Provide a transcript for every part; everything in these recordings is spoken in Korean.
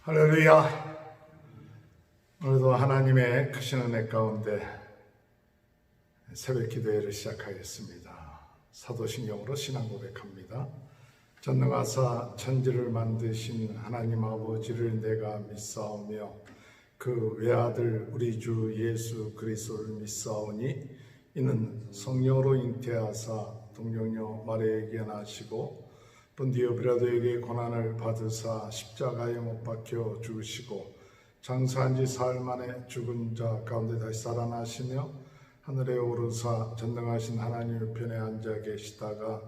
할렐루야. 오늘도 하나님의 크신 은혜 가운데 새벽 기도회를 시작하겠습니다. 사도신경으로 신앙 고백합니다. 전능하사 천지를 만드신 하나님 아버지를 내가 믿사오며 그 외아들 우리 주 예수 그리스도를 믿사오니 이는 성령으로 잉태하사 동정녀 마리아에게 나시고 본디오 빌라도에게 고난을 받으사 십자가에 못 박혀 죽으시고 장사한 지 사흘 만에 죽은 자 가운데 다시 살아나시며 하늘에 오르사 전능하신 하나님 우편에 앉아 계시다가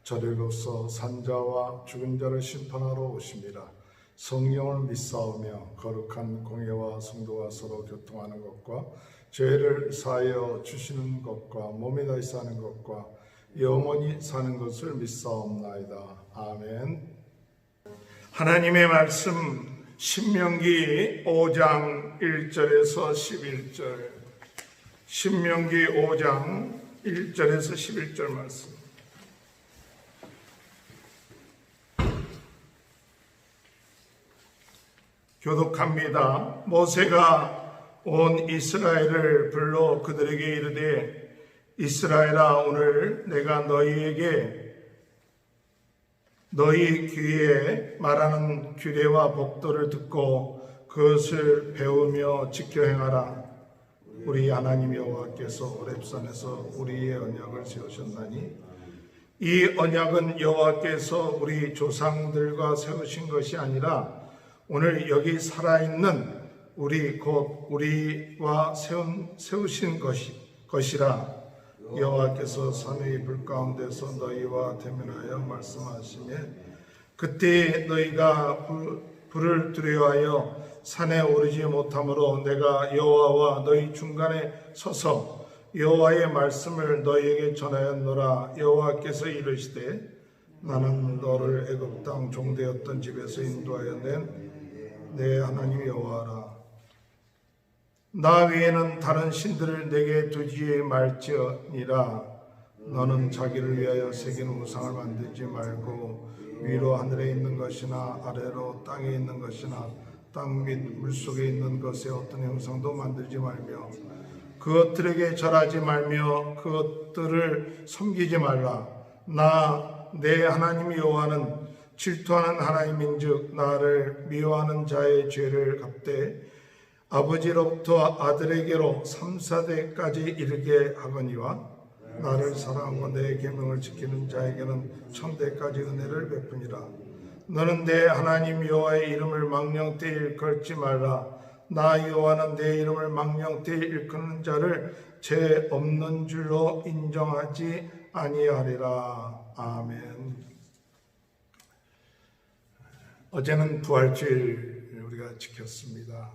저리로서 산자와 죽은 자를 심판하러 오심이라. 성령을 믿사오며 거룩한 공예와 성도가 서로 교통하는 것과 죄를 사하여 주시는 것과 몸이 다시 사는 것과 영원히 사는 것을 믿사옵나이다. 아멘. 하나님의 말씀 신명기 5장 1절에서 11절, 신명기 5장 1절에서 11절 말씀. 교독합니다. 모세가 온 이스라엘을 불러 그들에게 이르되 이스라엘아, 오늘 내가 너희 귀에 말하는 규례와 법도를 듣고 그것을 배우며 지켜 행하라. 우리 하나님 여호와께서 호렙산에서 우리의 언약을 세우셨나니 이 언약은 여호와께서 우리 조상들과 세우신 것이 아니라 오늘 여기 살아있는 우리 곧 우리와 세우신 것이라. 여호와께서 삼위의 불 가운데서 너희와 대면하여 말씀하시며 그때 너희가 불을 두려워하여 산에 오르지 못하므로 내가 여호와와 너희 중간에 서서 여호와의 말씀을 너희에게 전하였노라. 여호와께서 이르시되 나는 너를 애굽 땅 종되었던 집에서 인도하여 낸 내 하나님 여호와라. 나 외에는 다른 신들을 내게 두지 말지니라. 너는 자기를 위하여 새긴 우상을 만들지 말고 위로 하늘에 있는 것이나 아래로 땅에 있는 것이나 땅 및 물속에 있는 것의 어떤 형상도 만들지 말며 그것들에게 절하지 말며 그것들을 섬기지 말라. 나 내 하나님 여호와는 질투하는 하나님인즉 나를 미워하는 자의 죄를 갚되 아버지로부터 아들에게로 3, 4대까지 이르게 하거니와 나를 사랑하고 내 계명을 지키는 자에게는 1000대까지 은혜를 베푸니라. 너는 내 하나님 여호와의 이름을 망령되이 일컬지 말라. 나 여호와는 내 이름을 망령되이 일컫는 자를 죄 없는 줄로 인정하지 아니하리라. 아멘. 어제는 부활주일 우리가 지켰습니다.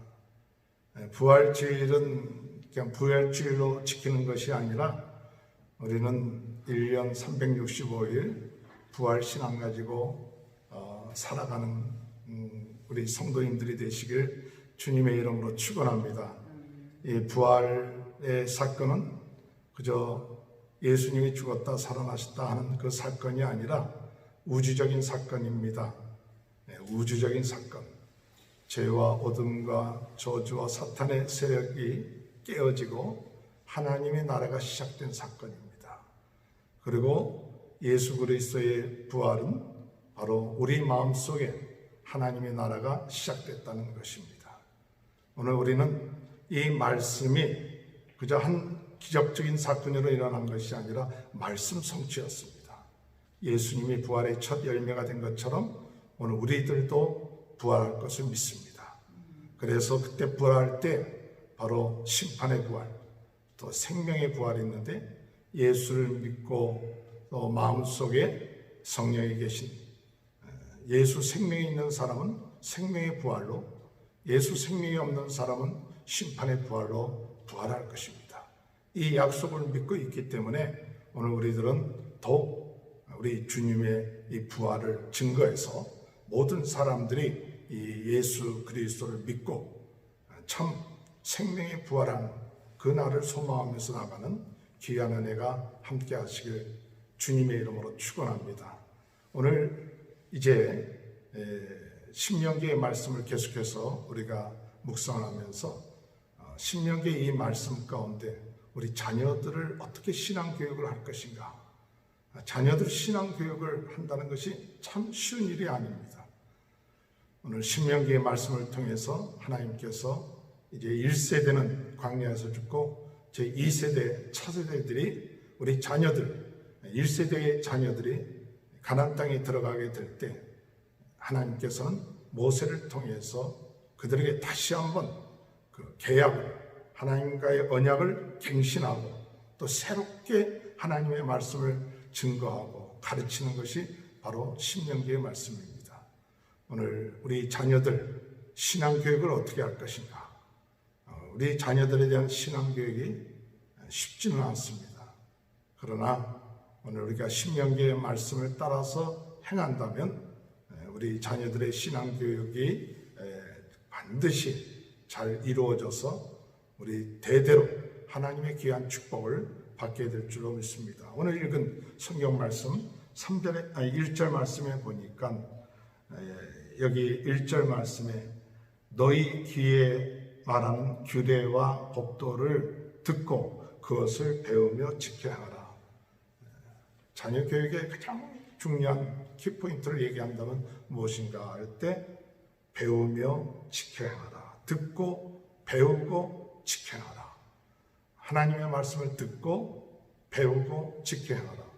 부활주일은 그냥 부활주일로 지키는 것이 아니라 우리는 1년 365일 부활신앙 가지고 살아가는 우리 성도님들이 되시길 주님의 이름으로 축원합니다. 이 부활의 사건은 그저 예수님이 죽었다 살아나셨다 하는 그 사건이 아니라 우주적인 사건입니다. 우주적인 사건. 죄와 어둠과 저주와 사탄의 세력이 깨어지고 하나님의 나라가 시작된 사건입니다. 그리고 예수 그리스도의 부활은 바로 우리 마음속에 하나님의 나라가 시작됐다는 것입니다. 오늘 우리는 이 말씀이 그저 한 기적적인 사건으로 일어난 것이 아니라 말씀 성취였습니다. 예수님이 부활의 첫 열매가 된 것처럼 오늘 우리들도 부활할 것을 믿습니다. 그래서 그때 부활할 때 바로 심판의 부활, 또 생명의 부활이 있는데 예수를 믿고 또 마음속에 성령이 계신 예수 생명이 있는 사람은 생명의 부활로, 예수 생명이 없는 사람은 심판의 부활로 부활할 것입니다. 이 약속을 믿고 있기 때문에 오늘 우리들은 더욱 우리 주님의 이 부활을 증거해서 모든 사람들이 이 예수 그리스도를 믿고 참 생명의 부활한 그 날을 소망하면서 나가는 귀한 은혜가 함께 하시길 주님의 이름으로 축원합니다. 오늘 이제 신명기의 말씀을 계속해서 우리가 묵상하면서 신명기의 이 말씀 가운데 우리 자녀들을 어떻게 신앙교육을 할 것인가, 자녀들 신앙교육을 한다는 것이 참 쉬운 일이 아닙니다. 오늘 신명기의 말씀을 통해서 하나님께서 이제 1세대는 광야에서 죽고 제2세대 차세대들이 우리 자녀들, 1세대의 자녀들이 가나안 땅에 들어가게 될 때 하나님께서는 모세를 통해서 그들에게 다시 한번 그 계약을, 하나님과의 언약을 갱신하고 또 새롭게 하나님의 말씀을 증거하고 가르치는 것이 바로 신명기의 말씀입니다. 오늘 우리 자녀들 신앙교육을 어떻게 할 것인가? 우리 자녀들에 대한 신앙교육이 쉽지는 않습니다. 그러나 오늘 우리가 신명기의 말씀을 따라서 행한다면 우리 자녀들의 신앙교육이 반드시 잘 이루어져서 우리 대대로 하나님의 귀한 축복을 받게 될 줄로 믿습니다. 오늘 읽은 성경 말씀 1절 말씀에 보니까 여기 1절 말씀에 너희 귀에 말하는 규례와 법도를 듣고 그것을 배우며 지켜야 하라. 자녀 교육의 가장 중요한 키포인트를 얘기한다면 무엇인가 할 때 배우며 지켜야 하라. 듣고 배우고 지켜야 하라. 하나님의 말씀을 듣고 배우고 지켜야 하라.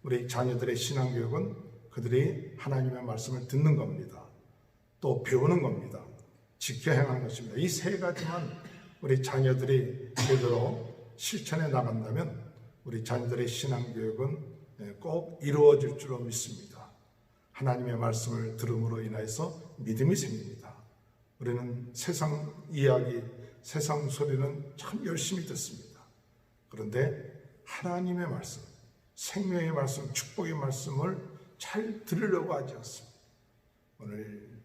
우리 자녀들의 신앙교육은 그들이 하나님의 말씀을 듣는 겁니다. 또 배우는 겁니다. 지켜 행하는 것입니다. 이 세 가지만 우리 자녀들이 제대로 실천해 나간다면 우리 자녀들의 신앙교육은 꼭 이루어질 줄로 믿습니다. 하나님의 말씀을 들음으로 인해서 믿음이 생깁니다. 우리는 세상 이야기, 세상 소리는 참 열심히 듣습니다. 그런데 하나님의 말씀, 생명의 말씀, 축복의 말씀을 잘 들으려고 하지 않습니다. 오늘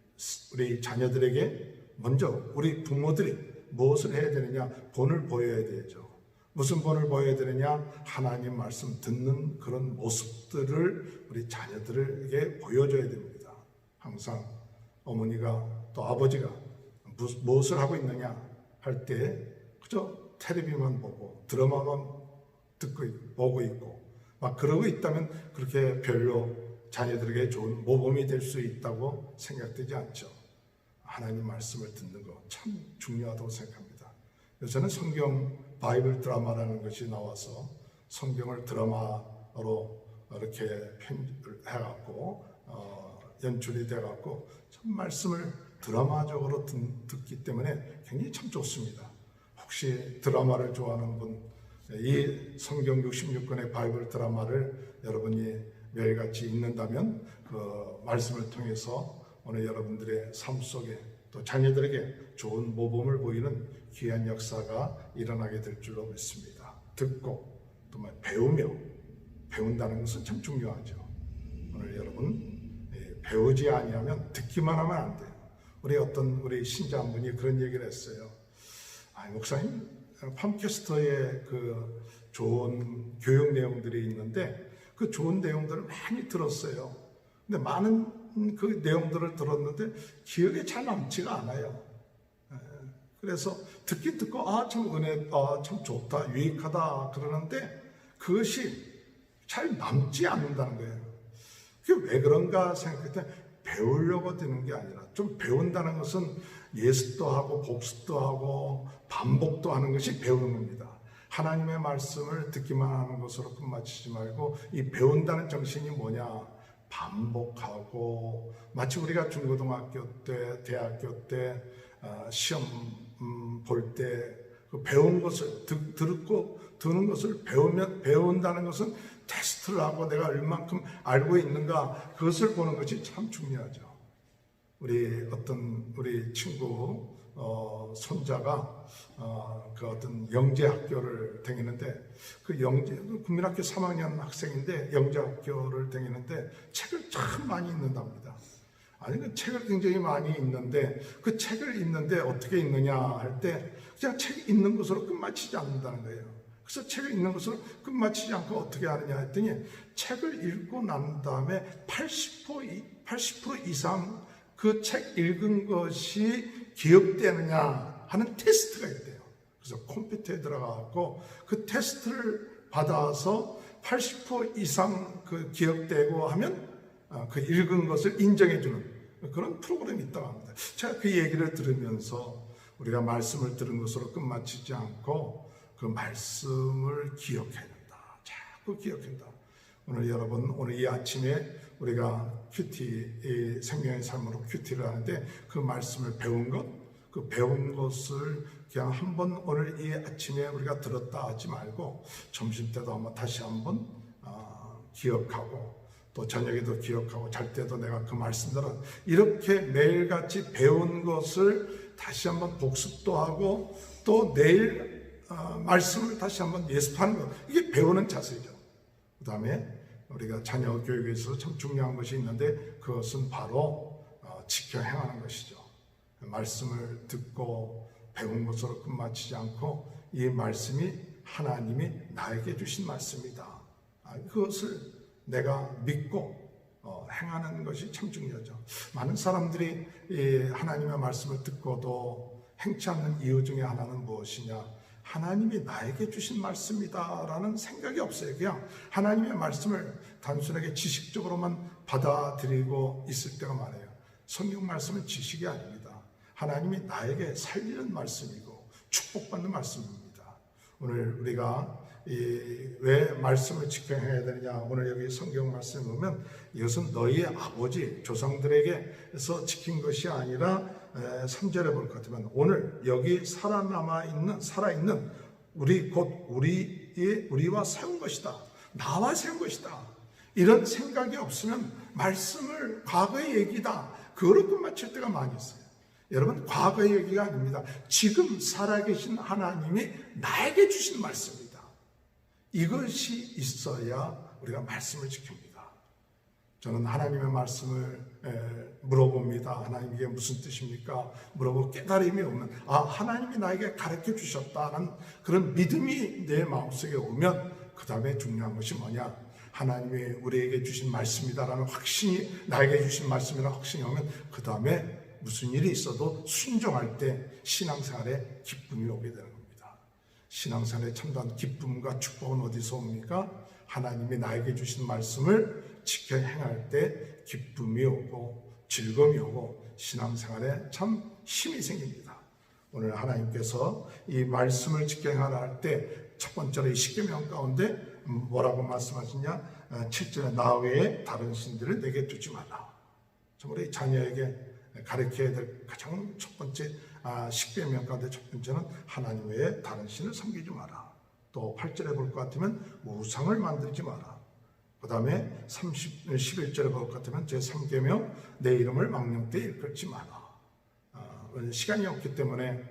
우리 자녀들에게 먼저 우리 부모들이 무엇을 해야 되느냐? 본을 보여야 되죠. 무슨 본을 보여야 되느냐? 하나님 말씀 듣는 그런 모습들을 우리 자녀들에게 보여줘야 됩니다. 항상 어머니가 또 아버지가 무엇을 하고 있느냐 할 때 그저 텔레비만 보고 드라마만 보고 있고 막 그러고 있다면 그렇게 별로 자녀들에게 좋은 모범이 될 수 있다고 생각되지 않죠. 하나님 말씀을 듣는 거 참 중요하다고 생각합니다. 요새는 성경 바이블 드라마라는 것이 나와서 성경을 드라마로 이렇게 편집을 해갖고 연출이 돼갖고 참 말씀을 드라마적으로 듣기 때문에 굉장히 참 좋습니다. 혹시 드라마를 좋아하는 분, 이 성경 66권의 바이블 드라마를 여러분이 매일같이 읽는다면 그 말씀을 통해서 오늘 여러분들의 삶 속에 또 자녀들에게 좋은 모범을 보이는 귀한 역사가 일어나게 될 줄로 믿습니다. 듣고 또 배우며, 배운다는 것은 참 중요하죠. 오늘 여러분 배우지 아니하면 듣기만 하면 안 돼요. 우리 신자 한 분이 그런 얘기를 했어요. 목사님, 팜캐스터에 그 좋은 교육 내용들이 있는데 그 좋은 내용들을 많이 들었어요. 근데 많은 그 내용들을 들었는데 기억에 잘 남지가 않아요. 그래서 듣긴 듣고 참 은혜, 참 좋다, 유익하다 그러는데 그것이 잘 남지 않는다는 거예요. 그게 왜 그런가 생각할 때 배우려고 되는 게 아니라 좀 배운다는 것은 예습도 하고 복습도 하고 반복도 하는 것이 배우는 겁니다. 하나님의 말씀을 듣기만 하는 것으로 끝마치지 말고 이 배운다는 정신이 뭐냐? 반복하고 마치 우리가 중고등학교 때, 대학교 때 시험 볼 때 그 배운 것을 듣고 듣는 것을 배운다는 것은 테스트를 하고 내가 얼만큼 알고 있는가 그것을 보는 것이 참 중요하죠. 우리 친구 손자가 그 어떤 영재학교를 다니는데 국민학교 3학년 학생인데 영재학교를 다니는데 책을 참 많이 읽는답니다. 그 책을 굉장히 많이 읽는데 그 책을 읽는데 어떻게 읽느냐 할 때 그냥 책 읽는 것으로 끝마치지 않는다는 거예요. 그래서 책을 읽는 것으로 끝마치지 않고 어떻게 하느냐 했더니 책을 읽고 난 다음에 80% 이상 그 책 읽은 것이 기억되느냐 하는 테스트가 있대요. 그래서 컴퓨터에 들어가고 그 테스트를 받아서 80% 이상 그 기억되고 하면 그 읽은 것을 인정해주는 그런 프로그램이 있다고 합니다. 제가 그 얘기를 들으면서 우리가 말씀을 들은 것으로 끝마치지 않고 그 말씀을 기억해야 된다. 자꾸 기억한다. 오늘 여러분, 오늘 이 아침에 우리가 큐티, 생명의 삶으로 큐티를 하는데 그 말씀을 배운 것, 그 배운 것을 그냥 한번 오늘 이 아침에 우리가 들었다 하지 말고 점심 때도 한번 다시 한번 기억하고 또 저녁에도 기억하고 잘 때도 내가 그 말씀들은 이렇게 매일같이 배운 것을 다시 한번 복습도 하고 또 내일 말씀을 다시 한번 예습하는 것, 이게 배우는 자세죠. 그 다음에 우리가 자녀 교육에 있어서 참 중요한 것이 있는데 그것은 바로 지켜 행하는 것이죠. 말씀을 듣고 배운 것으로 끝마치지 않고 이 말씀이 하나님이 나에게 주신 말씀이다. 그것을 내가 믿고 행하는 것이 참 중요하죠. 많은 사람들이 이 하나님의 말씀을 듣고도 행치 않는 이유 중에 하나는 무엇이냐? 하나님이 나에게 주신 말씀이다 라는 생각이 없어요. 그냥 하나님의 말씀을 단순하게 지식적으로만 받아들이고 있을 때가 많아요. 성경 말씀은 지식이 아닙니다. 하나님이 나에게 살리는 말씀이고 축복받는 말씀입니다. 오늘 우리가 왜 말씀을 지켜야 되느냐? 오늘 여기 성경 말씀에 보면 이것은 너희의 아버지 조상들에게서 지킨 것이 아니라 3절에 볼 것 같으면 오늘 여기 살아있는 우리 곧 우리와 세운 것이다. 나와 세운 것이다. 이런 생각이 없으면 말씀을 과거의 얘기다. 그거로 끝마칠 때가 많이 있어요. 여러분, 과거의 얘기가 아닙니다. 지금 살아계신 하나님이 나에게 주신 말씀입니다. 이것이 있어야 우리가 말씀을 지킵니다. 저는 하나님의 말씀을 물어봅니다. 하나님 이게 무슨 뜻입니까? 물어보고 깨달음이 오면 하나님이 나에게 가르쳐 주셨다는 그런 믿음이 내 마음속에 오면 그 다음에 중요한 것이 뭐냐? 하나님이 우리에게 주신 말씀이다라는 확신이, 나에게 주신 말씀이라는 확신이 오면 그 다음에 무슨 일이 있어도 순종할 때 신앙생활에 기쁨이 오게 되는 겁니다. 신앙생활의 참다운 기쁨과 축복은 어디서 옵니까? 하나님이 나에게 주신 말씀을 지켜 행할 때 기쁨이 오고 즐거움이 오고 신앙생활에 참 힘이 생깁니다. 오늘 하나님께서 이 말씀을 지켜 행할 때 첫 번째로 이 십계명 가운데 뭐라고 말씀하시냐? 7절에 나 외에 다른 신들을 내게 두지 마라. 우리 자녀에게 가르쳐야 될 가장 첫 번째 십계명 가운데 첫 번째는 하나님 외에 다른 신을 섬기지 마라. 또 8절에 볼 것 같으면 우상을 만들지 마라. 그 다음에 11절에 볼 것 같으면 제3계명 내 이름을 망령 때 일컬지 마라. 시간이 없기 때문에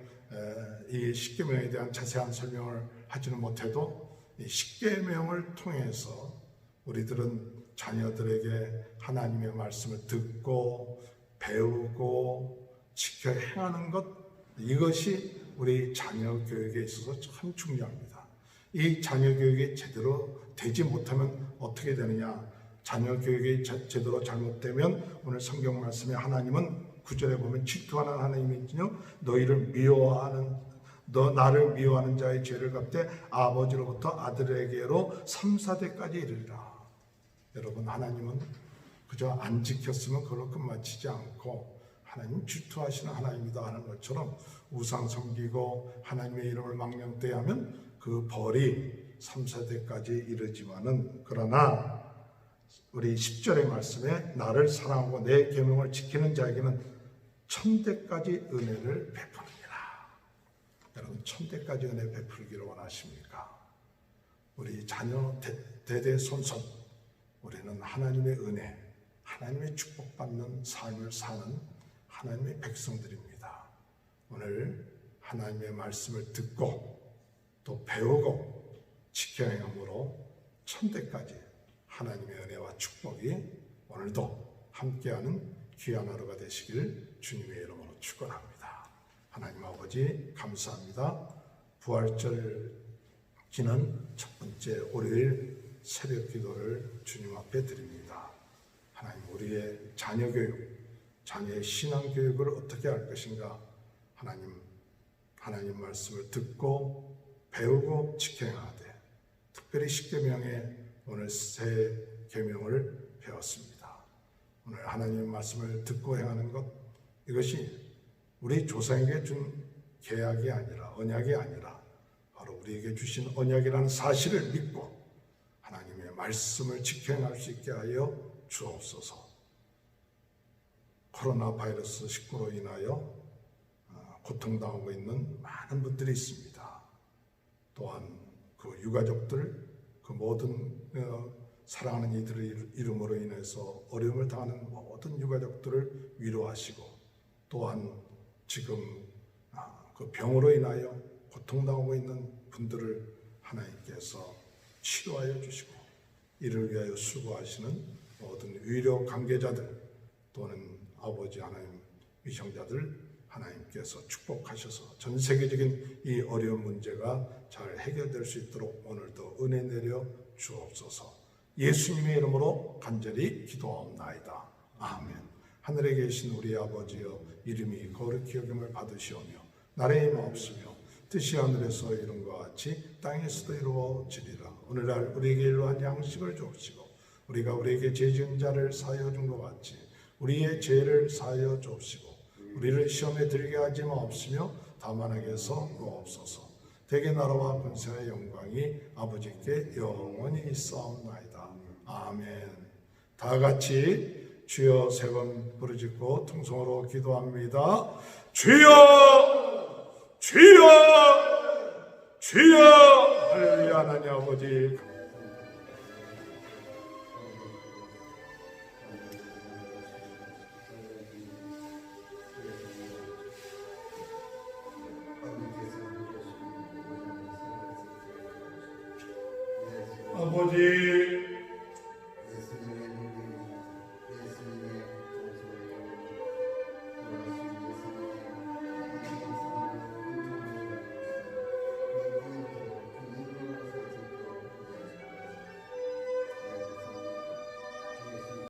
이 십계명에 대한 자세한 설명을 하지는 못해도 이 십계명을 통해서 우리들은 자녀들에게 하나님의 말씀을 듣고 배우고 지켜 행하는 것, 이것이 우리 자녀 교육에 있어서 참 중요합니다. 이 자녀 교육이 제대로 되지 못하면 어떻게 되느냐? 자녀 교육이 제대로 잘못되면 오늘 성경 말씀에 하나님은 9절에 보면 질투하는 하나님이지요 나를 미워하는 자의 죄를 갚되 아버지로부터 아들에게로 3, 4대까지 이르리라. 여러분, 하나님은 그저 안 지켰으면 그걸로 끝마치지 않고 하나님 질투하시는 하나님이다 하는 것처럼 우상 섬기고 하나님의 이름을 망령되이 하면 그 벌이 3, 4대까지 이르지만은 그러나 우리 10절의 말씀에 나를 사랑하고 내 계명을 지키는 자에게는 1000대까지 은혜를 베푸느니라. 여러분, 1000대까지 은혜 베풀기를 원하십니까? 우리 자녀 대대손손 우리는 하나님의 은혜, 하나님의 축복받는 삶을 사는 하나님의 백성들입니다. 오늘 하나님의 말씀을 듣고 또 배우고 지켜 행함으로 1000대까지 하나님의 은혜와 축복이 오늘도 함께하는 귀한 하루가 되시길 주님의 이름으로 축원합니다. 하나님 아버지 감사합니다. 부활절 기는 첫 번째 월요일 새벽 기도를 주님 앞에 드립니다. 하나님, 우리의 자녀 교육, 자녀의 신앙 교육을 어떻게 할 것인가? 하나님 말씀을 듣고 배우고 지켜야하되, 특별히 십계명의 오늘 새 계명을 배웠습니다. 오늘 하나님 말씀을 듣고 행하는 것, 이것이 우리 조상에게 준 계약이 아니라, 언약이 아니라 바로 우리에게 주신 언약이라는 사실을 믿고 하나님의 말씀을 지켜 행할 수 있게 하여 주옵소서. 코로나 바이러스 19로 인하여 고통당하고 있는 많은 분들이 있습니다. 또한 그 유가족들, 그 모든 사랑하는 이들의 이름으로 인해서 어려움을 당하는 모든 유가족들을 위로하시고, 또한 지금 그 병으로 인하여 고통당하고 있는 분들을 하나님께서 치료하여 주시고, 이를 위하여 수고하시는 모든 의료 관계자들 또는 아버지 하나님 위성자들 하나님께서 축복하셔서 전 세계적인 이 어려운 문제가 잘 해결될 수 있도록 오늘도 은혜 내려 주옵소서. 예수님의 이름으로 간절히 기도하옵나이다. 아멘. 하늘에 계신 우리 아버지여, 이름이 거룩히 여김을 받으시오며 나라의 임하옵시며 뜻이 하늘에서 이룬 것 같이 땅에서도 이루어지리라. 오늘날 우리에게 일용할 양식을 주옵시고, 우리가 우리에게 죄 지은 자를 사하여 준 것 같이 우리의 죄를 사하여 주옵시고, 우리를 시험에 들게 하지 마옵시며 다만 악에서 구하옵소서. 대개 나라와 권세와 영광이 아버지께 영원히 있사옵나이다. 아멘. 다 같이 주여 세 번 부르짖고 통성으로 기도합니다. 주여, 주여, 주여. 할렐루야. 하나님 아버지, 아버지